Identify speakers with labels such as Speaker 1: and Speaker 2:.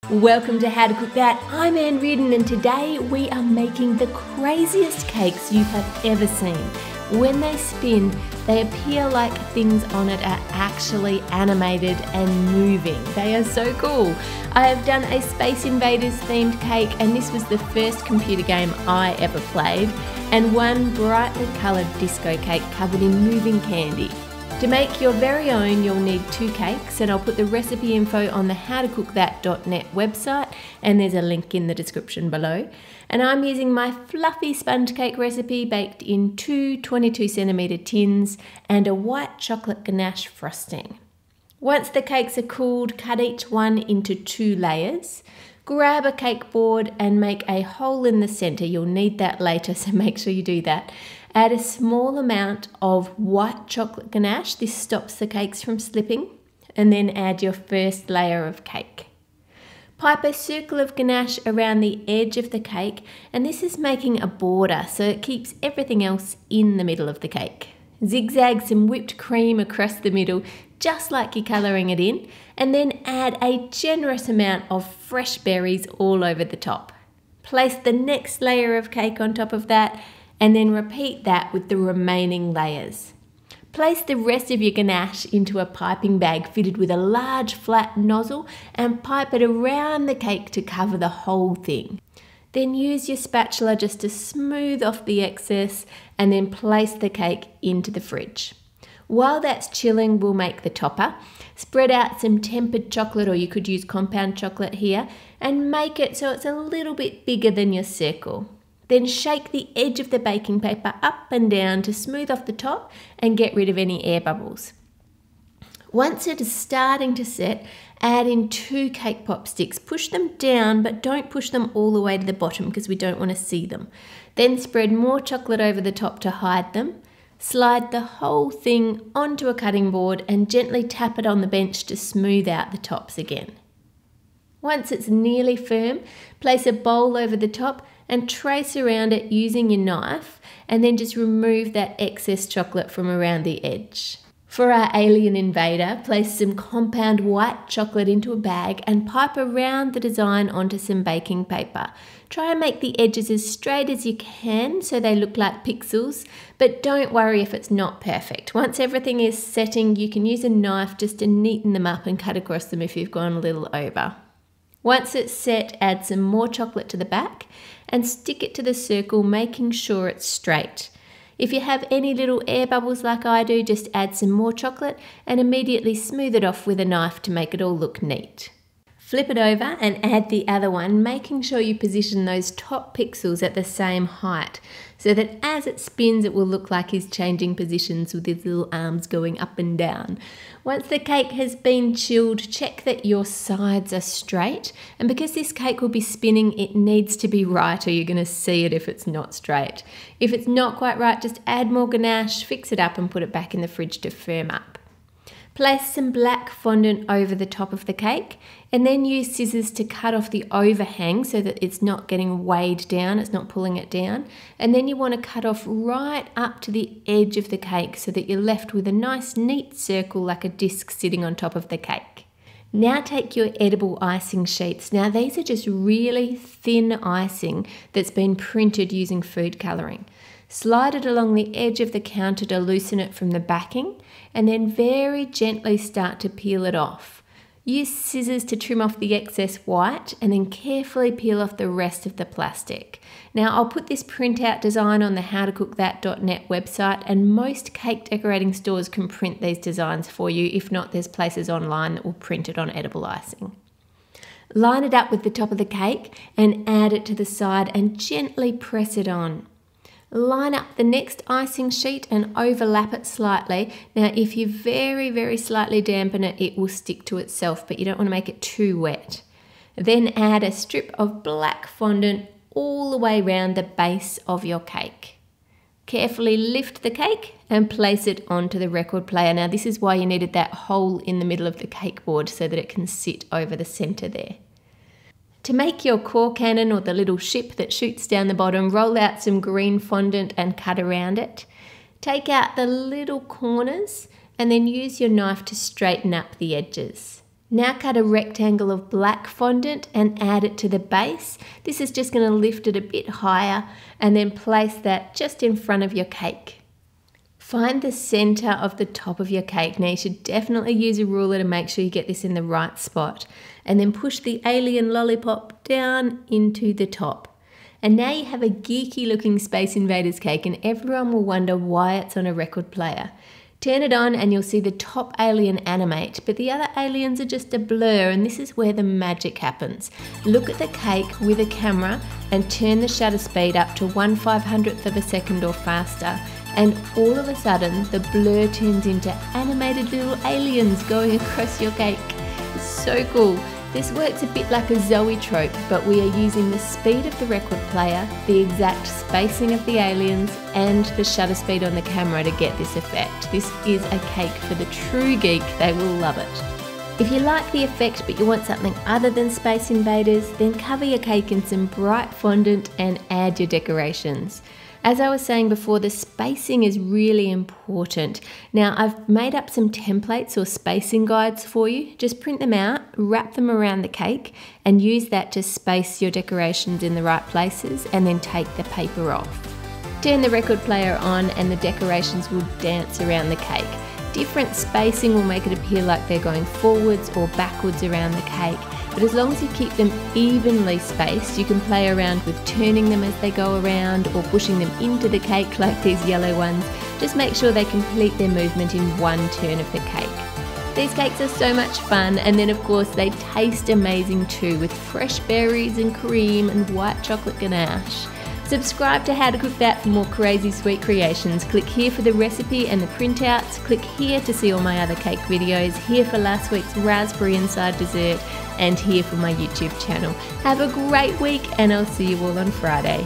Speaker 1: Welcome to How to Cook That. I'm Reardon and today we are making the craziest cakes you have ever seen. When they spin, they appear like things on it are actually animated and moving. They are so cool. I have done a Space Invaders themed cake and this was the first computer game I ever played, and one brightly coloured disco cake covered in moving candy. To make your very own, you'll need 2 cakes, and I'll put the recipe info on the howtocookthat.net website, and there's a link in the description below. And I'm using my fluffy sponge cake recipe baked in 2 22cm tins and a white chocolate ganache frosting. Once the cakes are cooled, cut each one into 2 layers. Grab a cake board and make a hole in the centre. You'll need that later, so make sure you do that. Add a small amount of white chocolate ganache. This stops the cakes from slipping. And then add your first layer of cake. Pipe a circle of ganache around the edge of the cake, and this is making a border so it keeps everything else in the middle of the cake. Zigzag some whipped cream across the middle, just like you're colouring it in, and then add a generous amount of fresh berries all over the top. Place the next layer of cake on top of that, and then repeat that with the remaining layers. Place the rest of your ganache into a piping bag fitted with a large flat nozzle and pipe it around the cake to cover the whole thing. Then use your spatula just to smooth off the excess and then place the cake into the fridge. While that's chilling, we'll make the topper. Spread out some tempered chocolate, or you could use compound chocolate here, and make it so it's a little bit bigger than your circle. Then shake the edge of the baking paper up and down to smooth off the top and get rid of any air bubbles. Once it is starting to set, add in 2 cake pop sticks. Push them down, but don't push them all the way to the bottom because we don't want to see them. Then spread more chocolate over the top to hide them. Slide the whole thing onto a cutting board and gently tap it on the bench to smooth out the tops again. Once it's nearly firm, place a bowl over the top and trace around it using your knife, and then just remove that excess chocolate from around the edge. For our alien invader, place some compound white chocolate into a bag and pipe around the design onto some baking paper. Try and make the edges as straight as you can so they look like pixels, but don't worry if it's not perfect. Once everything is setting, you can use a knife just to neaten them up and cut across them if you've gone a little over. Once it's set, add some more chocolate to the back and stick it to the circle, making sure it's straight. If you have any little air bubbles like I do, just add some more chocolate and immediately smooth it off with a knife to make it all look neat. Flip it over and add the other one, making sure you position those top pixels at the same height so that as it spins it will look like he's changing positions with his little arms going up and down. Once the cake has been chilled, check that your sides are straight, and because this cake will be spinning, it needs to be right or you're going to see it if it's not straight. If it's not quite right, just add more ganache, fix it up and put it back in the fridge to firm up. Place some black fondant over the top of the cake and then use scissors to cut off the overhang so that it's not getting weighed down, it's not pulling it down. And then you want to cut off right up to the edge of the cake so that you're left with a nice neat circle like a disc sitting on top of the cake. Now take your edible icing sheets. Now these are just really thin icing that's been printed using food colouring. Slide it along the edge of the counter to loosen it from the backing and then very gently start to peel it off. Use scissors to trim off the excess white and then carefully peel off the rest of the plastic. Now I'll put this printout design on the howtocookthat.net website, and most cake decorating stores can print these designs for you. If not, there's places online that will print it on edible icing. Line it up with the top of the cake and add it to the side and gently press it on. Line up the next icing sheet and overlap it slightly. Now if you very slightly dampen it, it will stick to itself, but you don't want to make it too wet. Then add a strip of black fondant all the way around the base of your cake. Carefully lift the cake and place it onto the record player. Now this is why you needed that hole in the middle of the cake board so that it can sit over the centre there. To make your core cannon, or the little ship that shoots down the bottom, roll out some green fondant and cut around it. Take out the little corners and then use your knife to straighten up the edges. Now cut a rectangle of black fondant and add it to the base. This is just going to lift it a bit higher and then place that just in front of your cake. Find the center of the top of your cake. Now you should definitely use a ruler to make sure you get this in the right spot. And then push the alien lollipop down into the top. And now you have a geeky looking Space Invaders cake, and everyone will wonder why it's on a record player. Turn it on and you'll see the top alien animate, but the other aliens are just a blur, and this is where the magic happens. Look at the cake with a camera and turn the shutter speed up to 1/500th of a second or faster, and all of a sudden the blur turns into animated little aliens going across your cake. It's so cool. This works a bit like a Zoe trope, but we are using the speed of the record player, the exact spacing of the aliens, and the shutter speed on the camera to get this effect. This is a cake for the true geek. They will love it. If you like the effect but you want something other than Space Invaders, then cover your cake in some bright fondant and add your decorations. As I was saying before, the spacing is really important. Now I've made up some templates or spacing guides for you. Just print them out, wrap them around the cake, and use that to space your decorations in the right places, and then take the paper off. Turn the record player on and the decorations will dance around the cake. Different spacing will make it appear like they're going forwards or backwards around the cake. But as long as you keep them evenly spaced, you can play around with turning them as they go around or pushing them into the cake like these yellow ones. Just make sure they complete their movement in one turn of the cake. These cakes are so much fun, and then of course they taste amazing too, with fresh berries and cream and white chocolate ganache. Subscribe to How to Cook That for more crazy sweet creations. Click here for the recipe and the printouts. Click here to see all my other cake videos. Here for last week's raspberry inside dessert, and here for my YouTube channel. Have a great week, and I'll see you all on Friday.